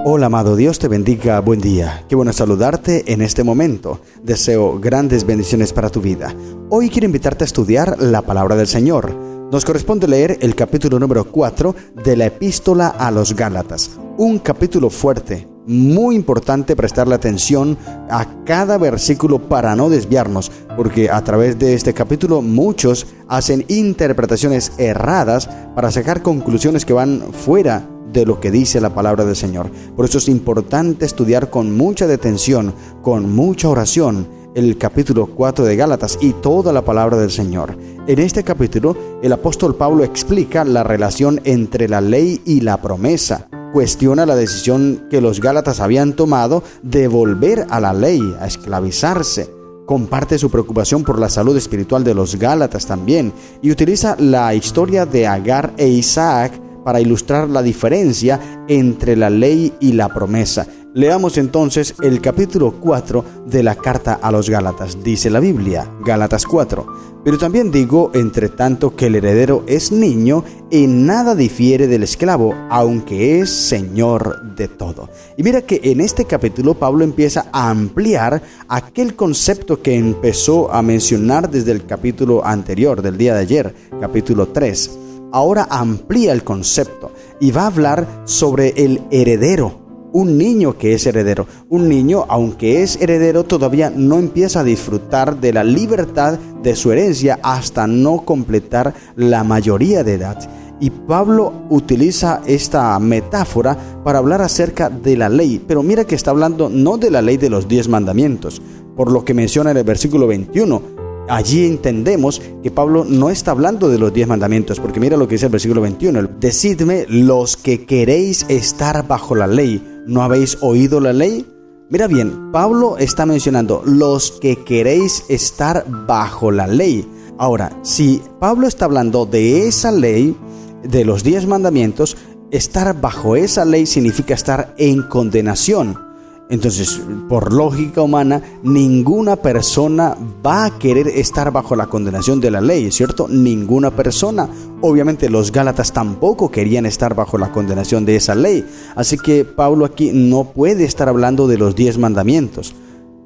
Hola amado, Dios te bendiga, buen día. Qué bueno saludarte en este momento. Deseo grandes bendiciones para tu vida. Hoy quiero invitarte a estudiar la palabra del Señor. Nos corresponde leer el capítulo número 4 de la epístola a los Gálatas. Un capítulo fuerte, muy importante prestarle atención a cada versículo para no desviarnos, porque a través de este capítulo muchos hacen interpretaciones erradas para sacar conclusiones que van fuera de lo que dice la palabra del Señor. Por eso es importante estudiar con mucha detención, con mucha oración, el capítulo 4 de Gálatas y toda la palabra del Señor. En este capítulo, el apóstol Pablo explica la relación entre la ley y la promesa. Cuestiona la decisión que los Gálatas habían tomado de volver a la ley, a esclavizarse. Comparte su preocupación por la salud espiritual de los Gálatas también y utiliza la historia de Agar e Isaac para ilustrar la diferencia entre la ley y la promesa. Leamos entonces el capítulo 4 de la carta a los Gálatas. Dice la Biblia, Gálatas 4. Pero también digo, entre tanto que el heredero es niño, en nada difiere del esclavo, aunque es señor de todo. Y mira que en este capítulo Pablo empieza a ampliar aquel concepto que empezó a mencionar desde el capítulo anterior, del día de ayer, capítulo 3. Ahora amplía el concepto y va a hablar sobre el heredero, un niño que es heredero. Un niño, aunque es heredero, todavía no empieza a disfrutar de la libertad de su herencia hasta no completar la mayoría de edad. Y Pablo utiliza esta metáfora para hablar acerca de la ley, pero mira que está hablando no de la ley de los 10 mandamientos, por lo que menciona en el versículo 21. Allí entendemos que Pablo no está hablando de los 10 mandamientos, porque mira lo que dice el versículo 21. Decidme, los que queréis estar bajo la ley, ¿no habéis oído la ley? Mira bien, Pablo está mencionando los que queréis estar bajo la ley. Ahora, si Pablo está hablando de esa ley, de los 10 mandamientos, estar bajo esa ley significa estar en condenación. Entonces, por lógica humana, ninguna persona va a querer estar bajo la condenación de la ley, ¿cierto? Ninguna persona. Obviamente los Gálatas tampoco querían estar bajo la condenación de esa ley. Así que Pablo aquí no puede estar hablando de los 10 mandamientos.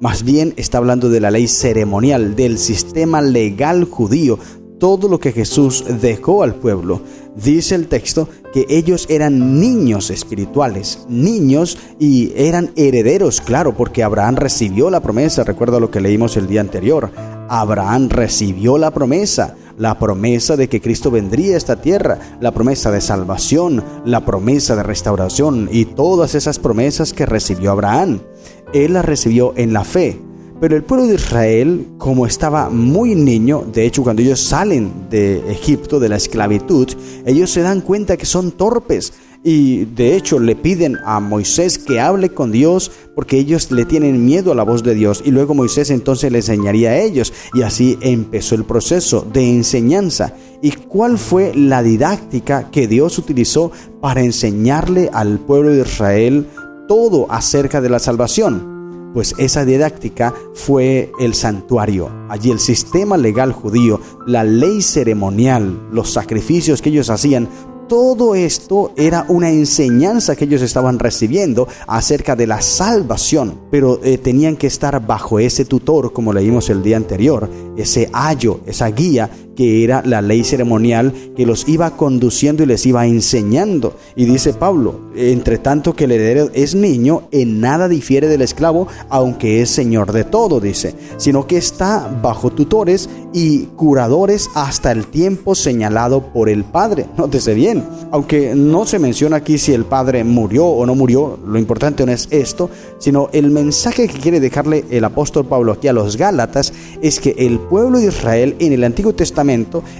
Más bien está hablando de la ley ceremonial, del sistema legal judío, todo lo que Jesús dejó al pueblo. Dice el texto que ellos eran niños espirituales, niños y eran herederos, claro, porque Abraham recibió la promesa. Recuerda lo que leímos el día anterior. Abraham recibió la promesa de que Cristo vendría a esta tierra, la promesa de salvación, la promesa de restauración y todas esas promesas que recibió Abraham. Él las recibió en la fe. Pero el pueblo de Israel, como estaba muy niño, de hecho cuando ellos salen de Egipto, de la esclavitud, ellos se dan cuenta que son torpes y de hecho le piden a Moisés que hable con Dios porque ellos le tienen miedo a la voz de Dios y luego Moisés entonces le enseñaría a ellos y así empezó el proceso de enseñanza. ¿Y cuál fue la didáctica que Dios utilizó para enseñarle al pueblo de Israel todo acerca de la salvación? Pues esa didáctica fue el santuario. Allí el sistema legal judío, la ley ceremonial, los sacrificios que ellos hacían, todo esto era una enseñanza que ellos estaban recibiendo acerca de la salvación, pero tenían que estar bajo ese tutor, como leímos el día anterior, ese ayo, esa guía que era la ley ceremonial que los iba conduciendo y les iba enseñando. Y dice Pablo, entre tanto que el heredero es niño, en nada difiere del esclavo, aunque es señor de todo, dice, sino que está bajo tutores y curadores hasta el tiempo señalado por el Padre. Nótese bien, aunque no se menciona aquí si el Padre murió o no murió, lo importante no es esto, sino el mensaje que quiere dejarle el apóstol Pablo aquí a los Gálatas es que el pueblo de Israel en el Antiguo Testamento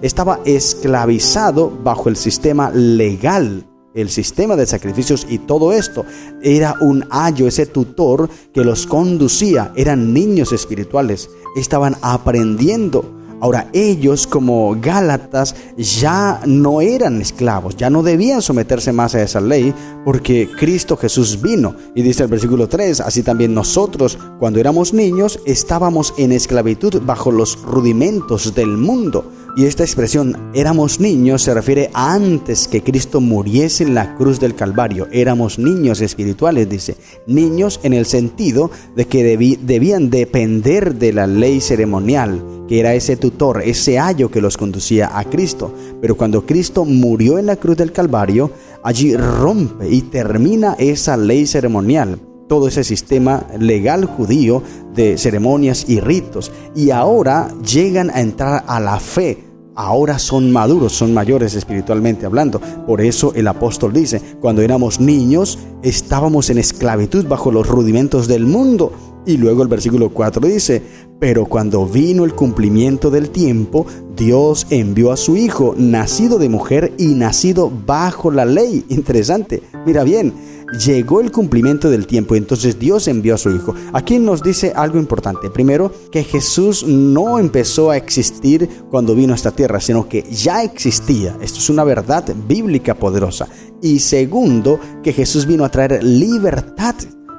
estaba esclavizado bajo el sistema legal, el sistema de sacrificios y todo esto. Era un ayo, ese tutor que los conducía, eran niños espirituales, estaban aprendiendo. Ahora ellos como Gálatas ya no eran esclavos, ya no debían someterse más a esa ley porque Cristo Jesús vino. Y dice el versículo 3, así también nosotros cuando éramos niños estábamos en esclavitud bajo los rudimentos del mundo. Y esta expresión, éramos niños, se refiere a antes que Cristo muriese en la cruz del Calvario. Éramos niños espirituales, dice. Niños en el sentido de que debían depender de la ley ceremonial, que era ese tutor, ese ayo que los conducía a Cristo. Pero cuando Cristo murió en la cruz del Calvario, allí rompe y termina esa ley ceremonial, todo ese sistema legal judío de ceremonias y ritos, y ahora llegan a entrar a la fe. Ahora son maduros, son mayores espiritualmente hablando. Por eso el apóstol dice, cuando éramos niños estábamos en esclavitud bajo los rudimentos del mundo. Y luego el versículo 4 dice, pero cuando vino el cumplimiento del tiempo, Dios envió a su Hijo, nacido de mujer y nacido bajo la ley. Interesante, mira bien, llegó el cumplimiento del tiempo, entonces Dios envió a su Hijo. Aquí nos dice algo importante. Primero, que Jesús no empezó a existir cuando vino a esta tierra, sino que ya existía. Esto es una verdad bíblica poderosa. Y segundo, que Jesús vino a traer libertad.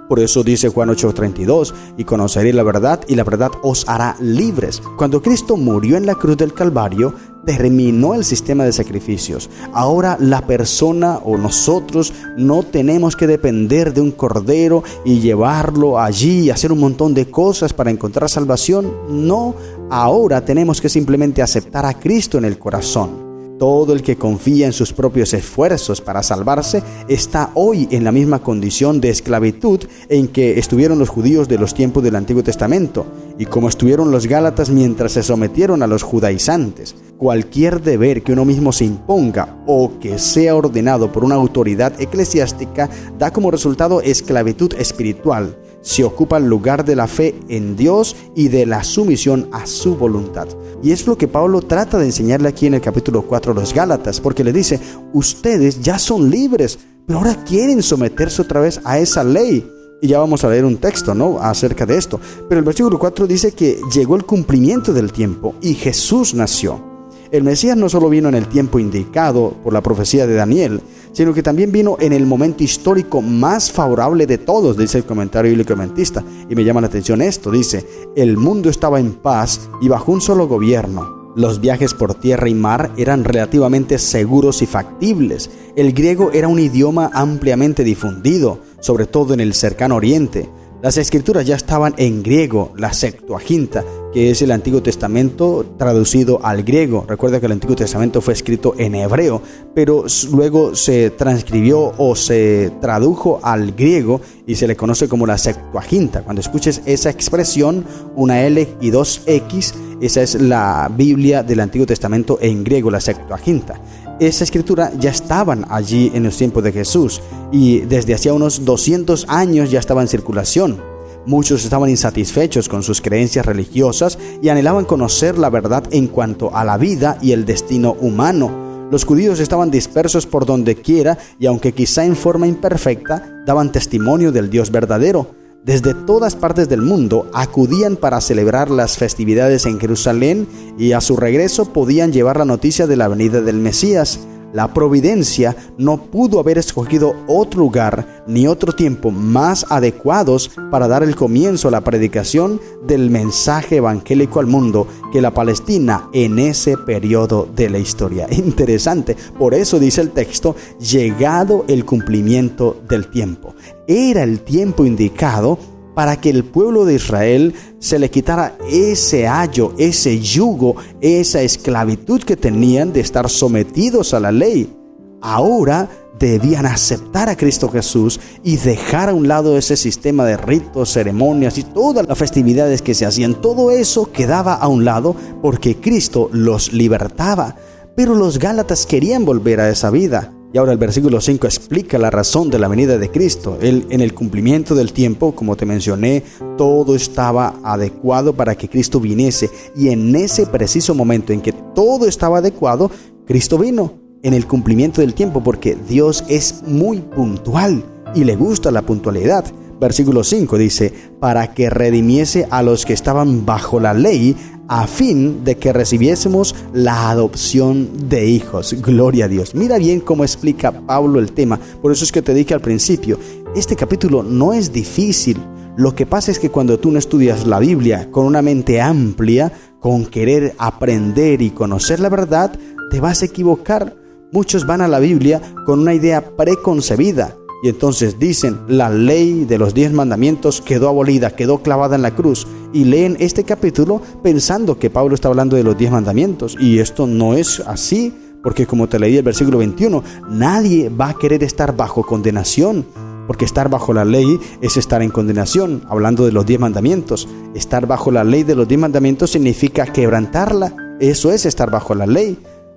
Por eso dice Juan 8:32, y conoceréis la verdad, y la verdad os hará libres. Cuando Cristo murió en la cruz del Calvario, terminó el sistema de sacrificios. Ahora la persona o nosotros no tenemos que depender de un cordero y llevarlo allí y hacer un montón de cosas para encontrar salvación. No, ahora tenemos que simplemente aceptar a Cristo en el corazón. Todo el que confía en sus propios esfuerzos para salvarse está hoy en la misma condición de esclavitud en que estuvieron los judíos de los tiempos del Antiguo Testamento y como estuvieron los gálatas mientras se sometieron a los judaizantes. Cualquier deber que uno mismo se imponga o que sea ordenado por una autoridad eclesiástica da como resultado esclavitud espiritual. Se ocupa el lugar de la fe en Dios y de la sumisión a su voluntad. Y es lo que Pablo trata de enseñarle aquí en el capítulo 4 a los Gálatas, porque le dice, ustedes ya son libres, pero ahora quieren someterse otra vez a esa ley. Y ya vamos a leer un texto, ¿no?, acerca de esto. Pero el versículo 4 dice que llegó el cumplimiento del tiempo y Jesús nació. El Mesías no solo vino en el tiempo indicado por la profecía de Daniel, sino que también vino en el momento histórico más favorable de todos, dice el comentario bíblico adventista. Y me llama la atención esto, dice, el mundo estaba en paz y bajo un solo gobierno. Los viajes por tierra y mar eran relativamente seguros y factibles. El griego era un idioma ampliamente difundido, sobre todo en el cercano oriente. Las escrituras ya estaban en griego, la Septuaginta, que es el Antiguo Testamento traducido al griego. Recuerda que el Antiguo Testamento fue escrito en hebreo, pero luego se transcribió o se tradujo al griego y se le conoce como la Septuaginta. Cuando escuches esa expresión, una L y dos X, esa es la Biblia del Antiguo Testamento en griego, la Septuaginta. Esa escritura ya estaban allí en los tiempos de Jesús y desde hacía unos 200 años ya estaba en circulación. Muchos estaban insatisfechos con sus creencias religiosas y anhelaban conocer la verdad en cuanto a la vida y el destino humano. Los judíos estaban dispersos por donde quiera y aunque quizá en forma imperfecta, daban testimonio del Dios verdadero. Desde todas partes del mundo acudían para celebrar las festividades en Jerusalén y a su regreso podían llevar la noticia de la venida del Mesías. La providencia no pudo haber escogido otro lugar ni otro tiempo más adecuados para dar el comienzo a la predicación del mensaje evangélico al mundo que la Palestina en ese periodo de la historia. Interesante, por eso dice el texto, llegado el cumplimiento del tiempo. Era el tiempo indicado para que el pueblo de Israel se le quitara ese ayo, ese yugo, esa esclavitud que tenían de estar sometidos a la ley. Ahora debían aceptar a Cristo Jesús y dejar a un lado ese sistema de ritos, ceremonias y todas las festividades que se hacían. Todo eso quedaba a un lado porque Cristo los libertaba. Pero los gálatas querían volver a esa vida. Y ahora el versículo 5 explica la razón de la venida de Cristo. Él, en el cumplimiento del tiempo, como te mencioné, todo estaba adecuado para que Cristo viniese. Y en ese preciso momento en que todo estaba adecuado, Cristo vino en el cumplimiento del tiempo, porque Dios es muy puntual y le gusta la puntualidad. Versículo 5 dice, para que redimiese a los que estaban bajo la ley, a fin de que recibiésemos la adopción de hijos. Gloria a Dios. Mira bien cómo explica Pablo el tema. Por eso es que te dije al principio, este capítulo no es difícil. Lo que pasa es que cuando tú no estudias la Biblia con una mente amplia, con querer aprender y conocer la verdad, te vas a equivocar. Muchos van a la Biblia con una idea preconcebida y entonces dicen, la ley de los 10 mandamientos quedó abolida, quedó clavada en la cruz, y leen este capítulo pensando que Pablo está hablando de los 10 mandamientos, y esto no es así, porque como te leí el versículo 21, nadie va a querer estar bajo condenación, porque estar bajo la ley es estar en condenación, hablando de los 10 mandamientos. Estar bajo la ley de los 10 mandamientos significa quebrantarla, eso es estar bajo la ley.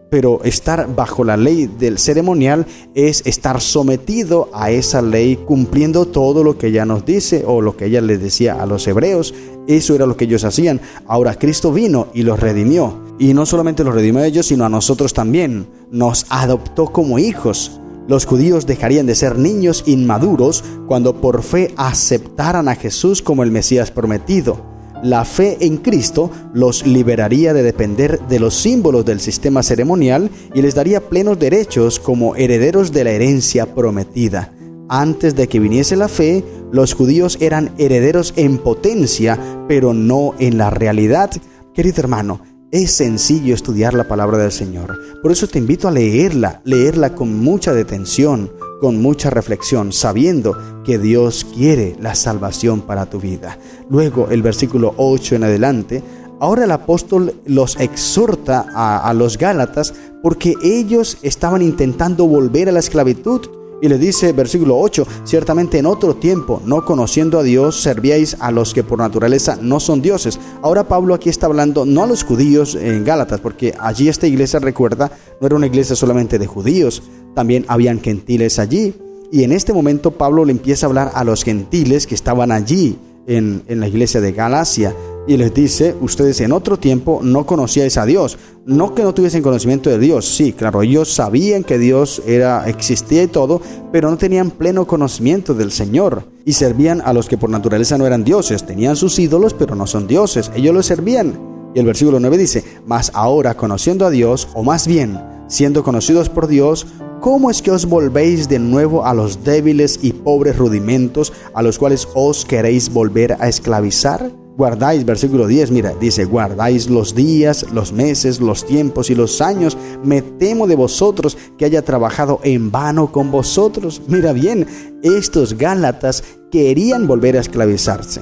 Pero estar bajo la ley del ceremonial es estar sometido a esa ley, cumpliendo todo lo que ella nos dice o lo que ella les decía a los hebreos. Eso era lo que ellos hacían. Ahora Cristo vino y los redimió. Y no solamente los redimió a ellos, sino a nosotros también. Nos adoptó como hijos. Los judíos dejarían de ser niños inmaduros cuando por fe aceptaran a Jesús como el Mesías prometido. La fe en Cristo los liberaría de depender de los símbolos del sistema ceremonial y les daría plenos derechos como herederos de la herencia prometida. Antes de que viniese la fe, los judíos eran herederos en potencia, pero no en la realidad. Querido hermano, es sencillo estudiar la palabra del Señor. Por eso te invito a leerla con mucha detención, con mucha reflexión, sabiendo que Dios quiere la salvación para tu vida. Luego, el versículo 8 en adelante, ahora el apóstol los exhorta a los Gálatas porque ellos estaban intentando volver a la esclavitud. Y le dice, versículo 8, ciertamente en otro tiempo, no conociendo a Dios, servíais a los que por naturaleza no son dioses. Ahora Pablo aquí está hablando no a los judíos en Gálatas, porque allí esta iglesia, recuerda, no era una iglesia solamente de judíos, también habían gentiles allí. Y en este momento Pablo le empieza a hablar a los gentiles que estaban allí en la iglesia de Galacia. Y les dice, ustedes en otro tiempo no conocíais a Dios. No que no tuviesen conocimiento de Dios. Sí, claro, ellos sabían que Dios existía y todo, pero no tenían pleno conocimiento del Señor. Y servían a los que por naturaleza no eran dioses. Tenían sus ídolos, pero no son dioses. Ellos los servían. Y el versículo 9 dice, mas ahora conociendo a Dios, o más bien, siendo conocidos por Dios, ¿cómo es que os volvéis de nuevo a los débiles y pobres rudimentos a los cuales os queréis volver a esclavizar? Guardáis, versículo 10, mira, dice, guardáis los días, los meses, los tiempos y los años. Me temo de vosotros que haya trabajado en vano con vosotros. Mira bien, estos Gálatas querían volver a esclavizarse.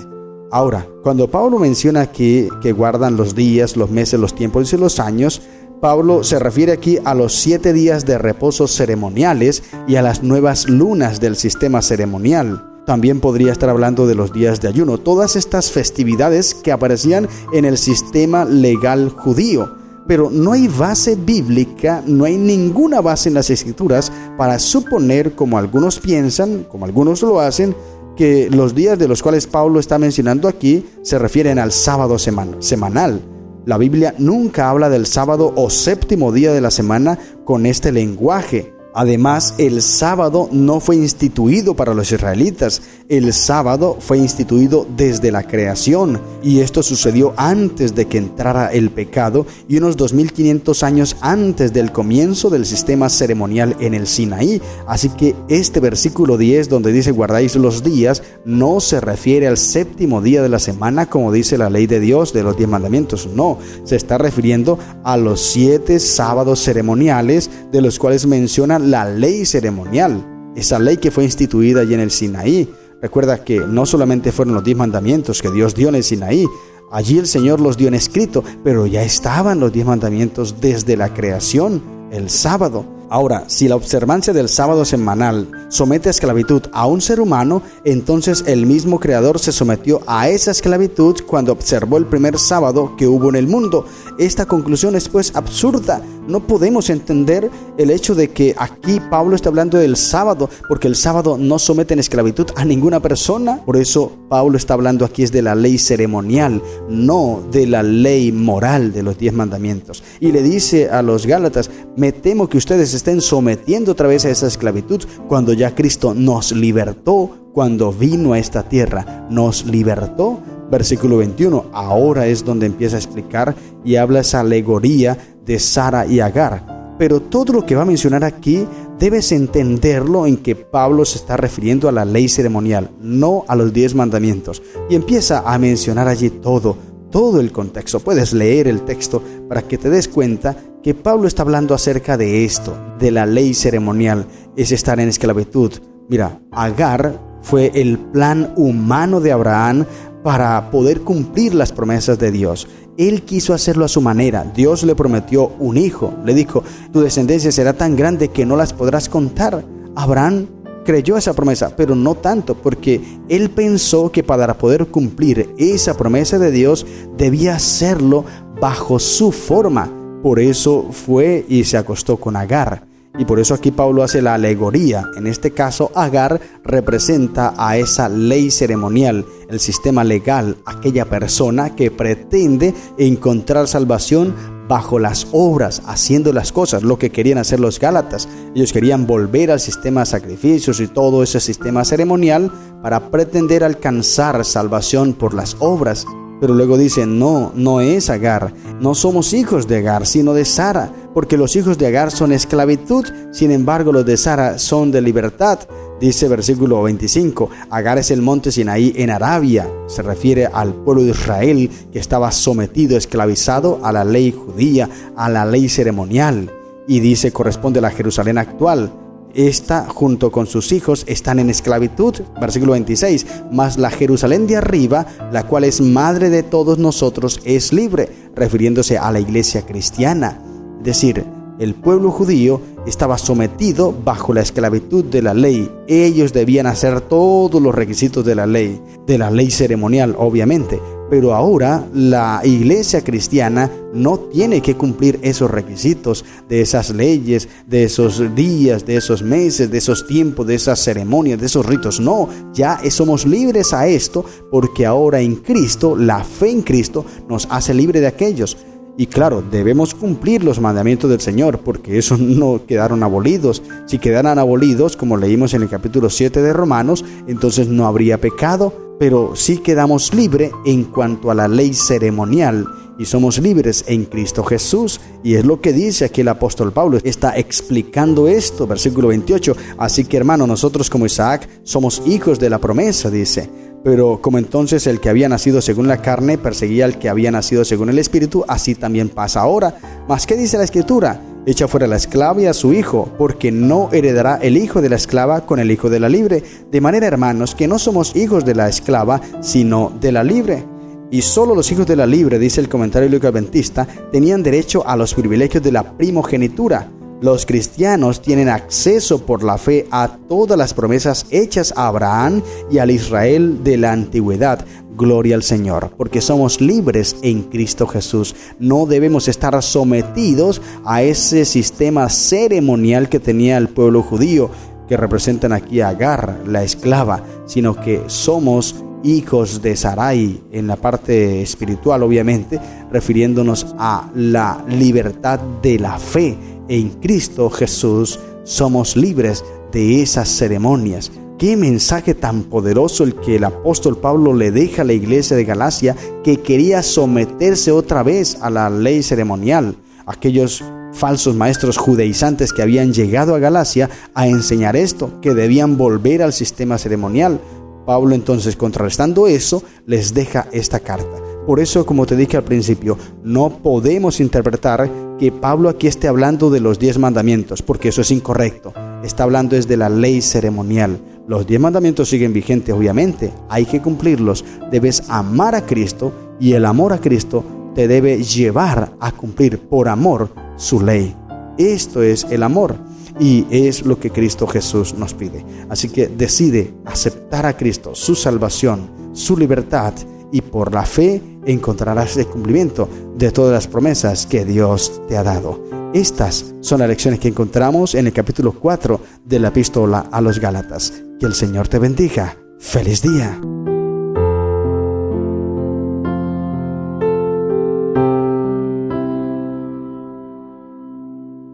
Ahora, cuando Pablo menciona aquí que guardan los días, los meses, los tiempos y los años, Pablo se refiere aquí a los 7 días de reposo ceremoniales y a las nuevas lunas del sistema ceremonial. También podría estar hablando de los días de ayuno, todas estas festividades que aparecían en el sistema legal judío. Pero no hay base bíblica, no hay ninguna base en las Escrituras para suponer, como algunos piensan, como algunos lo hacen, que los días de los cuales Pablo está mencionando aquí se refieren al sábado semanal. La Biblia nunca habla del sábado o séptimo día de la semana con este lenguaje. Además, el sábado no fue instituido para los israelitas. El sábado fue instituido desde la creación, y esto sucedió antes de que entrara el pecado y unos 2500 años antes del comienzo del sistema ceremonial en el Sinaí. Así que este versículo 10, donde dice guardáis los días, no se refiere al séptimo día de la semana como dice la ley de Dios de los 10 mandamientos. No, se está refiriendo a los 7 sábados ceremoniales de los cuales menciona la ley ceremonial, esa ley que fue instituida allí en el Sinaí. Recuerda que no solamente fueron los 10 mandamientos que Dios dio en el Sinaí, allí el Señor los dio en escrito, pero ya estaban los 10 mandamientos desde la creación, el sábado. Ahora, si la observancia del sábado semanal somete a esclavitud a un ser humano, entonces el mismo Creador se sometió a esa esclavitud cuando observó el primer sábado que hubo en el mundo. Esta conclusión es pues absurda. No podemos entender el hecho de que aquí Pablo está hablando del sábado, porque el sábado no somete en esclavitud a ninguna persona. Por eso Pablo está hablando aquí es de la ley ceremonial, no de la ley moral de los 10 mandamientos. Y le dice a los Gálatas, me temo que ustedes estén sometiendo otra vez a esa esclavitud cuando ya Cristo nos libertó, cuando vino a esta tierra, nos libertó. Versículo 21, ahora es donde empieza a explicar y habla esa alegoría de Sara y Agar. Pero todo lo que va a mencionar aquí debes entenderlo en que Pablo se está refiriendo a la ley ceremonial, no a los 10 mandamientos. Y empieza a mencionar allí todo todo el contexto. Puedes leer el texto para que te des cuenta que Pablo está hablando acerca de esto, de la ley ceremonial, es estar en esclavitud. Mira, Agar fue el plan humano de Abraham para poder cumplir las promesas de Dios. Él quiso hacerlo a su manera. Dios le prometió un hijo. Le dijo, tu descendencia será tan grande que no las podrás contar. Abraham creyó esa promesa, pero no tanto, porque él pensó que para poder cumplir esa promesa de Dios debía hacerlo bajo su forma. Por eso fue y se acostó con Agar. Y por eso aquí Pablo hace la alegoría. En este caso, Agar representa a esa ley ceremonial, el sistema legal, aquella persona que pretende encontrar salvación bajo las obras, haciendo las cosas, lo que querían hacer los Gálatas. Ellos querían volver al sistema de sacrificios y todo ese sistema ceremonial para pretender alcanzar salvación por las obras. Pero luego dicen, no es Agar, no somos hijos de Agar, sino de Sara, porque los hijos de Agar son esclavitud, sin embargo los de Sara son de libertad. Dice versículo 25, Agar es el monte Sinaí en Arabia, se refiere al pueblo de Israel que estaba sometido, esclavizado a la ley judía, a la ley ceremonial. Y dice, corresponde a la Jerusalén actual. Esta junto con sus hijos están en esclavitud, versículo 26, mas la Jerusalén de arriba, la cual es madre de todos nosotros, es libre, refiriéndose a la iglesia cristiana. Es decir, el pueblo judío estaba sometido bajo la esclavitud de la ley. Ellos debían hacer todos los requisitos de la ley ceremonial, obviamente. Pero ahora la iglesia cristiana no tiene que cumplir esos requisitos de esas leyes, de esos días, de esos meses, de esos tiempos, de esas ceremonias, de esos ritos. No, ya somos libres a esto porque ahora en Cristo, la fe en Cristo nos hace libre de aquellos. Y claro, debemos cumplir los mandamientos del Señor, porque esos no quedaron abolidos. Si quedaran abolidos, como leímos en el capítulo 7 de Romanos, entonces no habría pecado, pero sí quedamos libres en cuanto a la ley ceremonial, y somos libres en Cristo Jesús. Y es lo que dice aquí el apóstol Pablo, está explicando esto, versículo 28. Así que hermano, nosotros como Isaac somos hijos de la promesa, dice. Pero como entonces el que había nacido según la carne perseguía al que había nacido según el Espíritu, así también pasa ahora. ¿Mas qué dice la Escritura? Echa fuera la esclava y a su hijo, porque no heredará el hijo de la esclava con el hijo de la libre. De manera, hermanos, que no somos hijos de la esclava, sino de la libre. Y solo los hijos de la libre, dice el comentario bíblico adventista, tenían derecho a los privilegios de la primogenitura. Los cristianos tienen acceso por la fe a todas las promesas hechas a Abraham y al Israel de la antigüedad. Gloria al Señor, porque somos libres en Cristo Jesús. No debemos estar sometidos a ese sistema ceremonial que tenía el pueblo judío, que representan aquí a Agar, la esclava, sino que somos hijos de Sarai en la parte espiritual, obviamente, refiriéndonos a la libertad de la fe. En Cristo Jesús somos libres de esas ceremonias. Qué mensaje tan poderoso el que el apóstol Pablo le deja a la iglesia de Galacia, que quería someterse otra vez a la ley ceremonial. Aquellos falsos maestros judaizantes que habían llegado a Galacia a enseñar esto, que debían volver al sistema ceremonial. Pablo entonces, contrarrestando eso, les deja esta carta. Por eso, como te dije al principio, no podemos interpretar que Pablo aquí esté hablando de los 10 mandamientos, porque eso es incorrecto. Está hablando es de la ley ceremonial. Los 10 mandamientos siguen vigentes, obviamente. Hay que cumplirlos. Debes amar a Cristo, y el amor a Cristo te debe llevar a cumplir por amor su ley. Esto es el amor. Y es lo que Cristo Jesús nos pide. Así que decide aceptar a Cristo, su salvación, su libertad, y por la fe encontrarás el cumplimiento de todas las promesas que Dios te ha dado. Estas son las lecciones que encontramos en el capítulo 4 de la epístola a los Gálatas. Que el Señor te bendiga. ¡Feliz día!